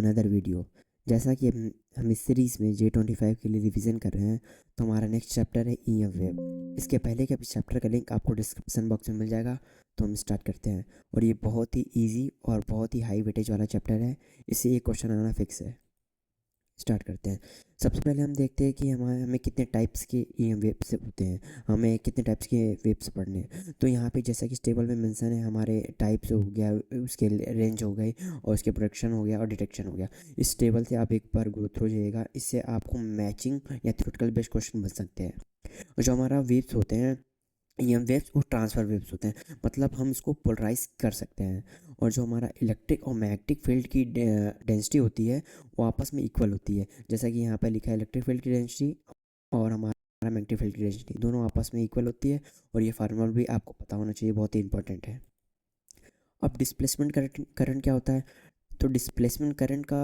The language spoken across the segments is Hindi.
Another video. जैसा कि हम इस सीरीज़ में J25 के लिए रिवीजन कर रहे हैं, तो हमारा नेक्स्ट चैप्टर है EM वेव। इसके पहले के चैप्टर का लिंक आपको डिस्क्रिप्शन बॉक्स में मिल जाएगा। तो हम स्टार्ट करते हैं, और ये बहुत ही इजी और बहुत ही हाई वेटेज वाला चैप्टर है, इससे ये क्वेश्चन आना फिक्स है। स्टार्ट करते हैं। सबसे पहले हम देखते हैं कि हमें कितने टाइप्स के EM वेव्स होते हैं, हमें कितने टाइप्स के वेव्स पढ़ने हैं। तो यहाँ पे जैसा कि इस टेबल में मेंशन है, हमारे टाइप्स हो गया, उसके रेंज हो गई, और उसके प्रोडक्शन हो गया और डिटेक्शन हो गया। इस टेबल से आप एक बार गो थ्रू जाइएगा, इससे आपको मैचिंग या थ्योरेटिकल बेस्ड क्वेश्चन बन सकते हैं। और जो हमारा वेव्स होते हैं, EM वेव्स और ट्रांसफर वेव्स होते हैं, मतलब हम इसको पोलराइज कर सकते हैं। और जो हमारा इलेक्ट्रिक और मैग्नेटिक फील्ड की डेंसिटी होती है, वो आपस में इक्वल होती है। जैसा कि यहाँ पर लिखा है, इलेक्ट्रिक फील्ड की डेंसिटी और हमारा मैग्नेटिक फील्ड की डेंसिटी दोनों आपस में इक्वल होती है। और ये फार्मूला भी आपको पता होना चाहिए, बहुत ही इंपॉर्टेंट है। अब डिस्प्लेसमेंट करंट क्या होता है? तो डिस्प्लेसमेंट करंट का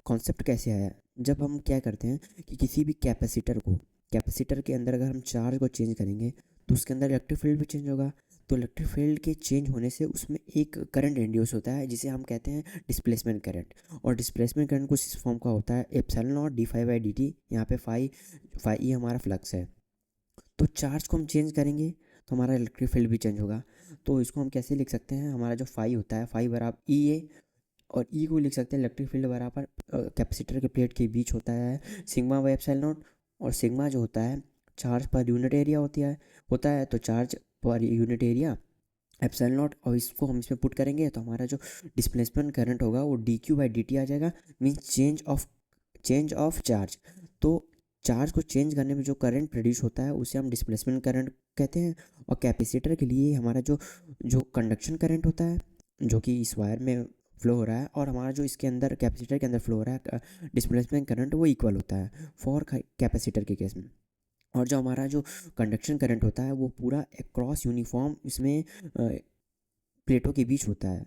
कॉन्सेप्ट कैसे आया? जब हम क्या करते हैं कि किसी भी कैपेसिटर के अंदर अगर हम चार्ज को चेंज करेंगे, तो उसके अंदर इलेक्ट्रिक फील्ड भी चेंज होगा। तो इलेक्ट्रिक फील्ड के चेंज होने से उसमें एक करंट इंड्यूस होता है, जिसे हम कहते हैं डिस्प्लेसमेंट करंट। और डिस्प्लेसमेंट करंट कुछ इस फॉर्म का होता है, एप्सिलॉन नॉट d∅dt। यहाँ पे फाई ई हमारा फ्लक्स है। तो चार्ज को हम चेंज करेंगे, तो हमारा इलेक्ट्रिक फील्ड भी चेंज होगा। तो इसको हम कैसे लिख सकते हैं? हमारा जो फाई होता है, फाई बराबर ई ए, और ई को लिख सकते हैं इलेक्ट्रिक फील्ड बराबर कैपेसिटर के प्लेट के बीच होता है सिग्मा बाई एप्सिलॉन नॉट। और सिग्मा जो होता है चार्ज पर यूनिट एरिया होता है। तो charge per unit area epsilon not, और इसको हम इसमें पुट करेंगे तो हमारा जो डिस्प्लेसमेंट करंट होगा वो dq/dt आ जाएगा, मीन्स चेंज ऑफ चार्ज। तो चार्ज को चेंज करने में जो करंट प्रोड्यूस होता है, उसे हम डिस्प्लेसमेंट करंट कहते हैं। और कैपेसिटर के लिए हमारा जो जो कंडक्शन करंट होता है, जो कि इस वायर में फ्लो हो रहा है, और हमारा जो इसके अंदर कैपेसिटर के अंदर फ्लो हो रहा है डिस्प्लेसमेंट करंट, वो इक्वल होता है फॉर कैपेसिटर के केस में। और जो हमारा जो कंडक्शन करंट होता है, वो पूरा क्रॉस यूनिफॉर्म इसमें प्लेटों के बीच होता है।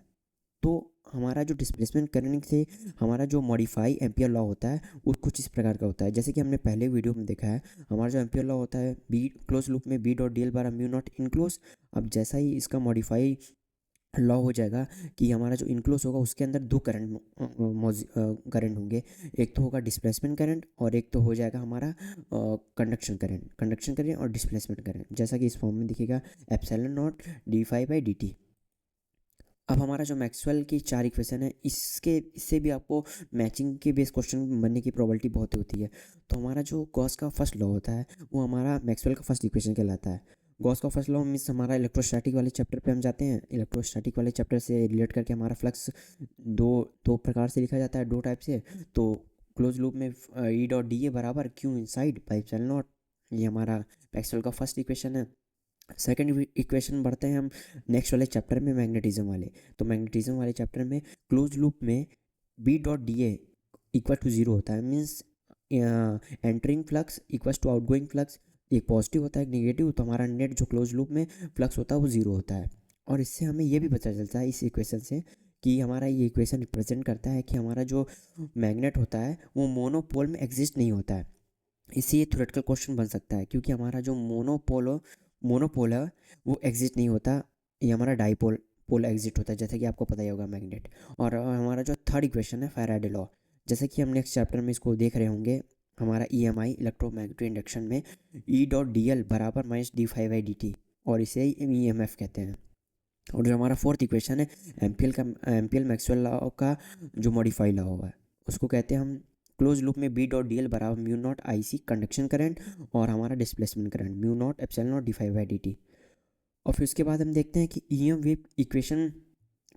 तो हमारा जो डिस्प्लेसमेंट करंट से हमारा जो मॉडिफाई एम्पियर लॉ होता है, वो कुछ इस प्रकार का होता है। जैसे कि हमने पहले वीडियो में देखा है, हमारा जो एम्पियर लॉ होता है, बी क्लोज लूप में B.dl बार म्यू नॉट इनक्लोज। अब जैसा ही इसका मॉडिफाई लॉ हो जाएगा कि हमारा जो इनक्लोज होगा, उसके अंदर दो करंट होंगे। एक तो होगा डिस्प्लेसमेंट करंट, और एक तो हो जाएगा हमारा कंडक्शन करंट और डिस्प्लेसमेंट करंट, जैसा कि इस फॉर्म में दिखेगा, एप्सिलॉन नॉट d∅dt। अब हमारा जो मैक्सवेल की चार इक्वेशन है, इससे भी आपको मैचिंग के बेस क्वेश्चन बनने की प्रोबेबिलिटी बहुत होती है। तो हमारा जो गॉस का फर्स्ट लॉ होता है, वो हमारा मैक्सवेल का फर्स्ट इक्वेशन कहलाता है। गॉस का फर्स्ट लॉ मीन्स हमारा इलेक्ट्रोस्टैटिक वाले चैप्टर पे हम जाते हैं। इलेक्ट्रोस्टैटिक वाले चैप्टर से रिलेट करके हमारा फ्लक्स दो दो प्रकार से लिखा जाता है, दो टाइप से। तो क्लोज लूप में E.da बराबर Q inside by epsilon not, ये हमारा मैक्सवेल का फर्स्ट इक्वेशन है। सेकंड इक्वेशन बढ़ते हैं हम नेक्स्ट वाले चैप्टर में, मैग्नेटिज्म वाले। तो मैग्नेटिज्म वाले चैप्टर में क्लोज लूप में B.da इक्वल टू ज़ीरो होता है, means entering flux equal to outgoing flux. एक पॉजिटिव होता है, एक नेगेटिव। तो हमारा नेट जो क्लोज लूप में फ्लक्स होता है, वो ज़ीरो होता है। और इससे हमें ये भी पता चलता है, इस इक्वेशन से, कि हमारा ये इक्वेशन रिप्रेजेंट करता है कि हमारा जो मैग्नेट होता है, वो मोनोपोल में एग्जिस्ट नहीं होता है। इससे ये थ्योरेटिकल क्वेश्चन बन सकता है, क्योंकि हमारा जो मोनोपोल है, वो एग्जिस्ट नहीं होता। ये हमारा डाइपोल पोल एग्जिस्ट होता है, जैसे कि आपको पता ही होगा मैग्नेट। और हमारा जो थर्ड इक्वेशन है, फैराडे लॉ, जैसे कि हम नेक्स्ट चैप्टर में इसको देख रहे होंगे, हमारा EMI इलेक्ट्रोमैग्नेटिक इंडक्शन में E.dl बराबर -d∅dt, और इसे ही EMF कहते हैं। और जो हमारा फोर्थ इक्वेशन है, एम्पियर मैक्सवेल लॉ का जो मॉडिफाई लॉ हुआ है, उसको कहते हैं हम क्लोज लूप में B.dl बराबर mu naught IC conduction current, और हमारा displacement current mu naught epsilon not d∅dt। और फिर उसके बाद हम देखते हैं कि EM वेव इक्वेशन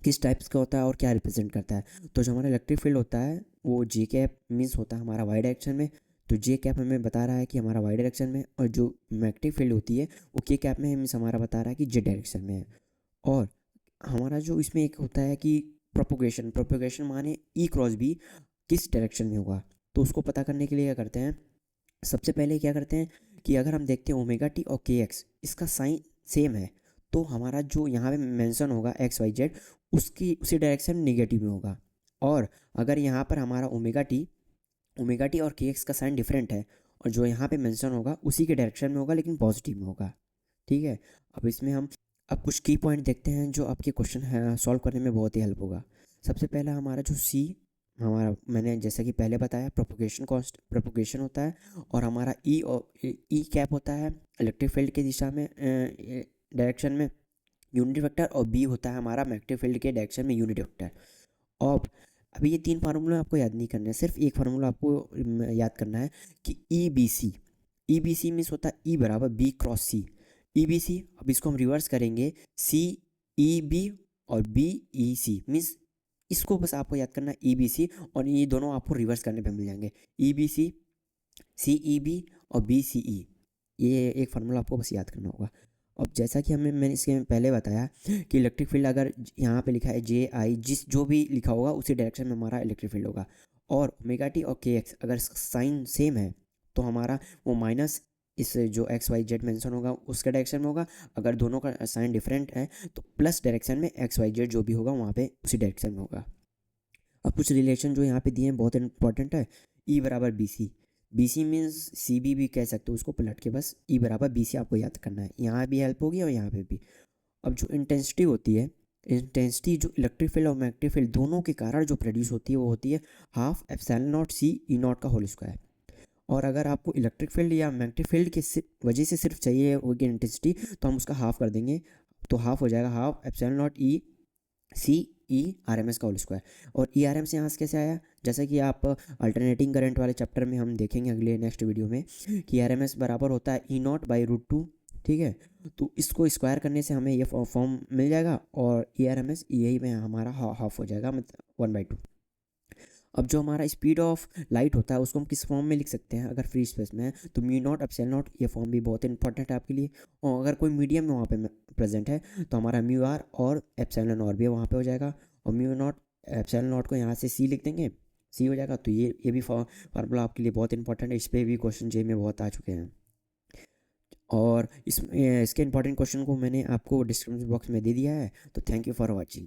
किस टाइप्स का होता है और क्या रिप्रेजेंट करता है। तो जो हमारा इलेक्ट्रिक फील्ड होता है, वो J कैप मीन्स होता है हमारा वाई डायरेक्शन में। तो J कैप हमें बता रहा है कि हमारा वाई डायरेक्शन में, और जो मैग्नेटिक फील्ड होती है, वो K कैप में मीन्स हमारा बता रहा है कि Z डायरेक्शन में है। और हमारा जो इसमें एक होता है कि प्रोपोगेशन माने E×B किस डायरेक्शन में होगा। तो उसको पता करने के लिए क्या करते हैं, सबसे पहले क्या करते हैं कि अगर हम देखते हैं ω t और kx, इसका साइन सेम है, तो हमारा जो यहाँ पे मेंशन होगा XYZ, उसकी उसी डायरेक्शन नेगेटिव में होगा। और अगर यहाँ पर हमारा ω t और kx का साइन डिफरेंट है, और जो यहाँ पे मेंशन होगा उसी के डायरेक्शन में होगा, लेकिन पॉजिटिव में होगा। ठीक है। अब इसमें हम अब कुछ की पॉइंट देखते हैं, जो आपके क्वेश्चन सॉल्व करने में बहुत ही हेल्प होगा। सबसे पहला हमारा जो C हमारा मैंने जैसा कि पहले बताया प्रोपोगेशन होता है, और हमारा ई कैप होता है इलेक्ट्रिक फील्ड की दिशा में डायरेक्शन में यूनिट वेक्टर, और बी होता है हमारा मैग्नेटिक फील्ड के डायरेक्शन में यूनिट वेक्टर। अब अभी ये 3 फार्मूले आपको याद नहीं करना है, सिर्फ एक फार्मूला आपको याद करना है कि ई बी सी मीन्स होता है ई बराबर बी क्रॉस सी। ई बी सी, अब इसको हम रिवर्स करेंगे, सी ई बी और बी ई सी मीन्स, इसको बस आपको याद करना है ई बी सी, और ये दोनों आपको रिवर्स करने पे मिल जाएंगे, E B C E B और बी सी ई। ये एक फार्मूला आपको बस याद करना होगा। अब जैसा कि मैंने इसके पहले बताया कि इलेक्ट्रिक फील्ड अगर यहाँ पे लिखा है जे आई, जो भी लिखा होगा उसी डायरेक्शन में हमारा इलेक्ट्रिक फील्ड होगा, और ओमेगा टी और के एक्स अगर साइन सेम है तो हमारा वो माइनस इस जो एक्स वाई जेड मेंशन होगा उसके डायरेक्शन में होगा। अगर दोनों का साइन डिफरेंट है तो प्लस डायरेक्शन में एक्स वाई जेड जो भी होगा वहाँ पे उसी डायरेक्शन में होगा। अब कुछ रिलेशन जो यहाँ पे दिए हैं बहुत इंपॉर्टेंट है। ई बराबर B C means C B भी कह सकते हो उसको पलट के, बस ई बराबर बी सी आपको याद करना है, यहाँ भी हेल्प होगी और यहाँ पे भी। अब जो इंटेंसिटी होती है, इंटेंसिटी जो इलेक्ट्रिक फील्ड और मैग्नेटिक फील्ड दोनों के कारण जो प्रोड्यूस होती है वो होती है half epsilon naught C E naught का होल स्क्वायर। और अगर आपको इलेक्ट्रिक फील्ड या मैग्नेटिक फील्ड की वजह से सिर्फ चाहिए होगी इंटेंसिटी, तो हम उसका हाफ कर देंगे, तो हाफ हो जाएगा half epsilon naught E C E R M S का होल स्क्वायर। और ई आर एम से यहाँ से कैसे आया, जैसा कि आप अल्टरनेटिंग करंट वाले चैप्टर में हम देखेंगे अगले नेक्स्ट वीडियो में कि आर एम एस बराबर होता है ई नॉट बाई रूट टू। ठीक है, तो इसको स्क्वायर करने से हमें ये फॉर्म मिल जाएगा, और ई आर एम एस यही में हमारा हाफ हो जाएगा, मतलब 1/2। अब जो हमारा स्पीड ऑफ लाइट होता है उसको हम किस फॉर्म में लिख सकते हैं अगर फ्री स्पेस में है, तो म्यू नॉट एप्सिलॉन नॉट, ये फॉर्म भी बहुत इंपॉर्टेंट है आपके लिए। और अगर कोई मीडियम में वहाँ पे प्रेजेंट है तो हमारा म्यू आर और एप्सिलॉन आर भी वहाँ पे हो जाएगा, और म्यू नॉट एप्सिलॉन नॉट को यहाँ से सी लिख देंगे, सी हो जाएगा। तो ये भी फार्मूला आपके लिए बहुत इंपॉर्टेंट है, इस पर भी क्वेश्चन जे में बहुत आ चुके हैं। और इसके इंपॉर्टेंट क्वेश्चन को मैंने आपको डिस्क्रिप्शन बॉक्स में दे दिया है, तो थैंक यू फॉर वॉचिंग।